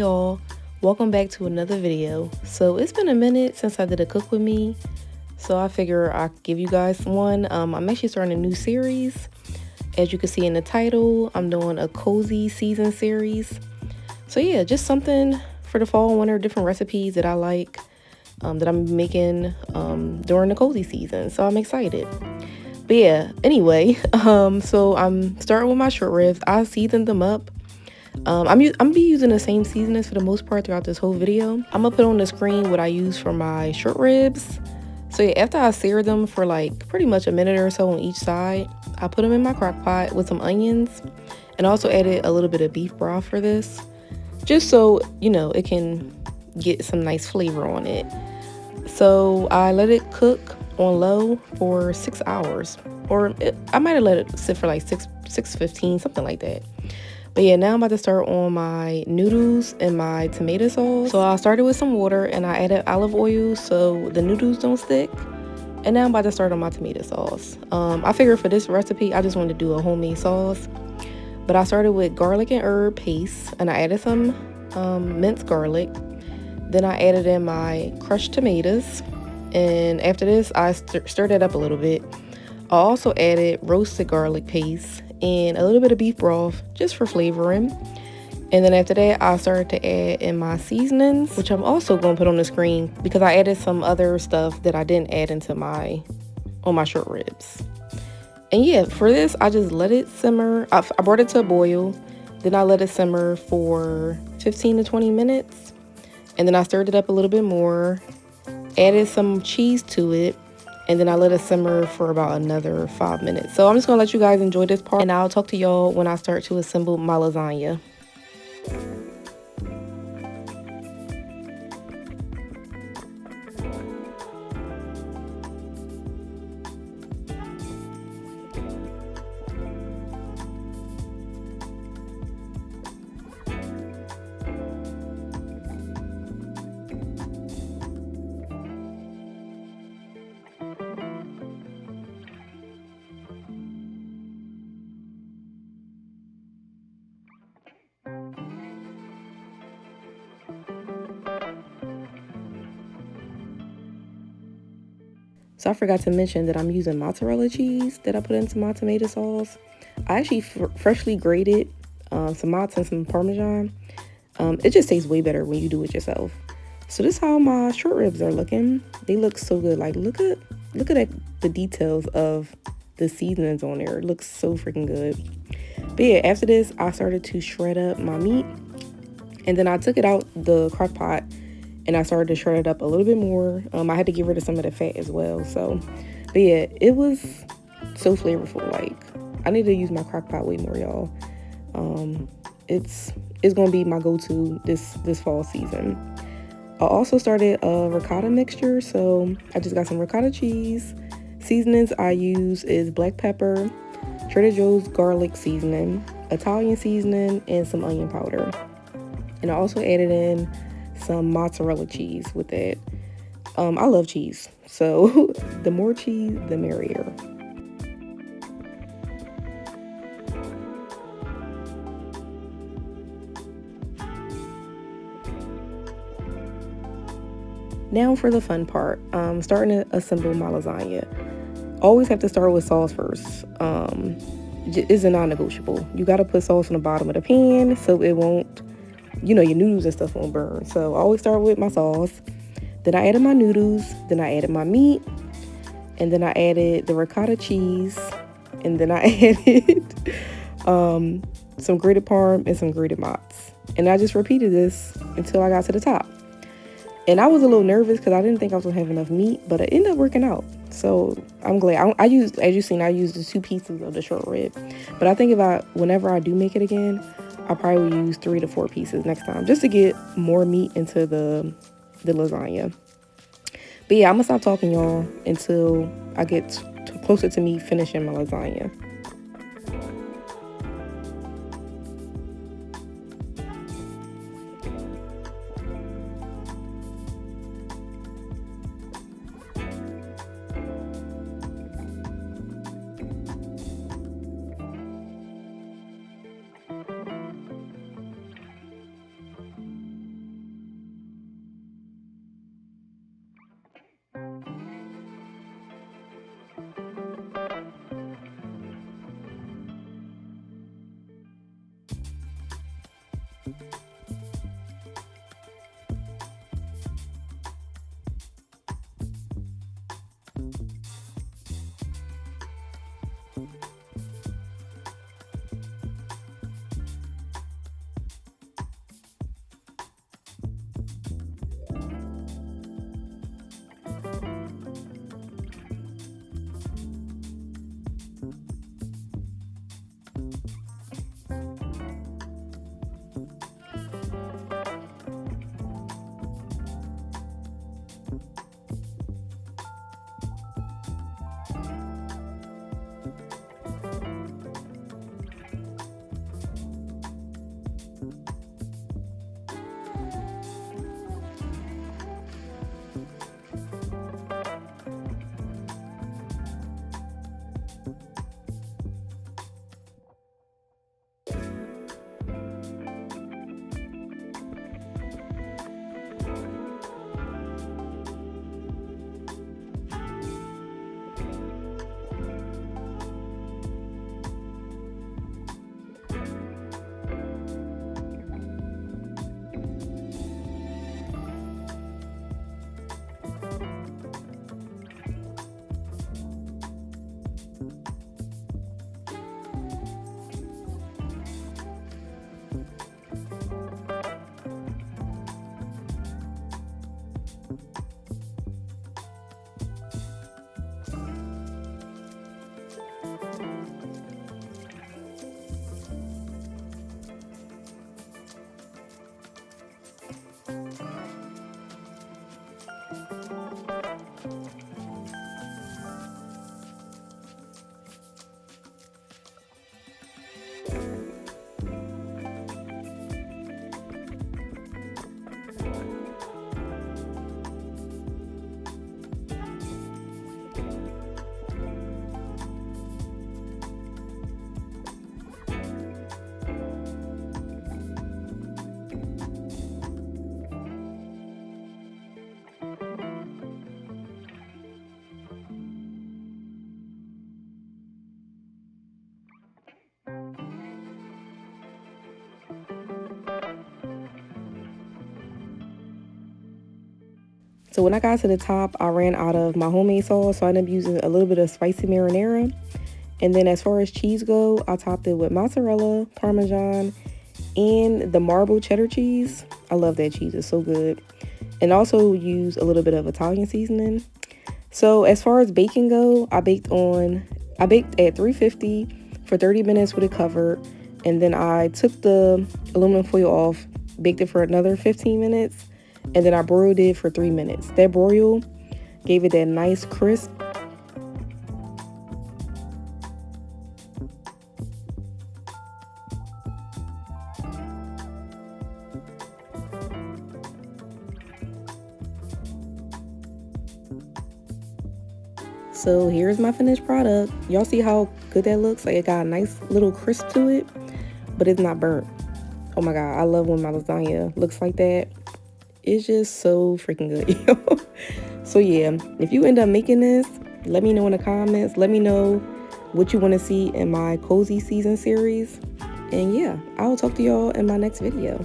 y'all, welcome back to another video. So it's been a minute since I did a cook with me, so I figure I'll give you guys one. I'm actually starting a new series. As you can see in the title, I'm doing a cozy season series. So yeah, just something for the fall and winter, different recipes that I like, that I'm making during the cozy season. So I'm excited. But yeah, anyway, so I'm starting with my short ribs. I seasoned them up. I'm be using the same seasonings for the most part throughout this whole video. I'm gonna put on the screen what I use for my short ribs. So yeah, after I sear them for like pretty much a minute or so on each side, I put them in my crock pot with some onions, and also added a little bit of beef broth for this, just so you know it can get some nice flavor on it. So I let it cook on low for 6 hours, or I might have let it sit for like 6:15, something like that. But yeah, now I'm about to start on my noodles and my tomato sauce. So I started with some water and I added olive oil so the noodles don't stick. And now I'm about to start on my tomato sauce. I figured for this recipe, I just wanted to do a homemade sauce. But I started with garlic and herb paste, and I added some minced garlic. Then I added in my crushed tomatoes. And after this, I stirred it up a little bit. I also added roasted garlic paste and a little bit of beef broth just for flavoring. And then after that, I started to add in my seasonings, which I'm also going to put on the screen because I added some other stuff that I didn't add into on my short ribs. And yeah, for this, I just let it simmer. I brought it to a boil. Then I let it simmer for 15 to 20 minutes. And then I stirred it up a little bit more, added some cheese to it, and then I let it simmer for about another 5 minutes. So I'm just gonna let you guys enjoy this part, and I'll talk to y'all when I start to assemble my lasagna. So I forgot to mention that I'm using mozzarella cheese that I put into my tomato sauce. I actually freshly grated some mozz and some Parmesan. It just tastes way better when you do it yourself. So this is how my short ribs are looking. They look so good. Like look at the details of the seasonings on there. It looks so freaking good. But yeah, after this, I started to shred up my meat, and then I took it out the crock pot and I started to shred it up a little bit more. I had to get rid of some of the fat as well. So, but yeah, it was so flavorful. Like, I need to use my crock pot way more, y'all. It's gonna be my go-to this fall season. I also started a ricotta mixture. So I just got some ricotta cheese. Seasonings I use is black pepper, Trader Joe's garlic seasoning, Italian seasoning, and some onion powder. And I also added in some mozzarella cheese with that. I love cheese, so the more cheese, the merrier. Now for the fun part, starting to assemble my lasagna. Always have to start with sauce first. It's a non-negotiable. You got to put sauce on the bottom of the pan so it won't, your noodles and stuff won't burn. So I always start with my sauce. Then I added my noodles. Then I added my meat. And then I added the ricotta cheese. And then I added some grated parm and some grated mozz. And I just repeated this until I got to the top. And I was a little nervous because I didn't think I was going to have enough meat. But it ended up working out. So I'm glad. I used, as you've seen, I used the 2 pieces of the short rib. But I think whenever I do make it again, I'll probably use 3 to 4 pieces next time just to get more meat into the lasagna. But yeah, I'm gonna stop talking, y'all, until I get closer to me finishing my lasagna. So when I got to the top, I ran out of my homemade sauce, so I ended up using a little bit of spicy marinara. And then as far as cheese go, I topped it with mozzarella, parmesan, and the marble cheddar cheese. I love that cheese, it's so good. And also use a little bit of Italian seasoning. So as far as baking go, I baked at 350 for 30 minutes with it covered. And then I took the aluminum foil off, baked it for another 15 minutes. And then I broiled it for 3 minutes. That broil gave it that nice crisp. So here's my finished product. Y'all see how good that looks? Like it got a nice little crisp to it, but it's not burnt. Oh my God, I love when my lasagna looks like that. It's just so freaking good. So yeah, if you end up making this, let me know in the comments. Let me know what you want to see in my cozy season series. And yeah, I'll talk to y'all in my next video.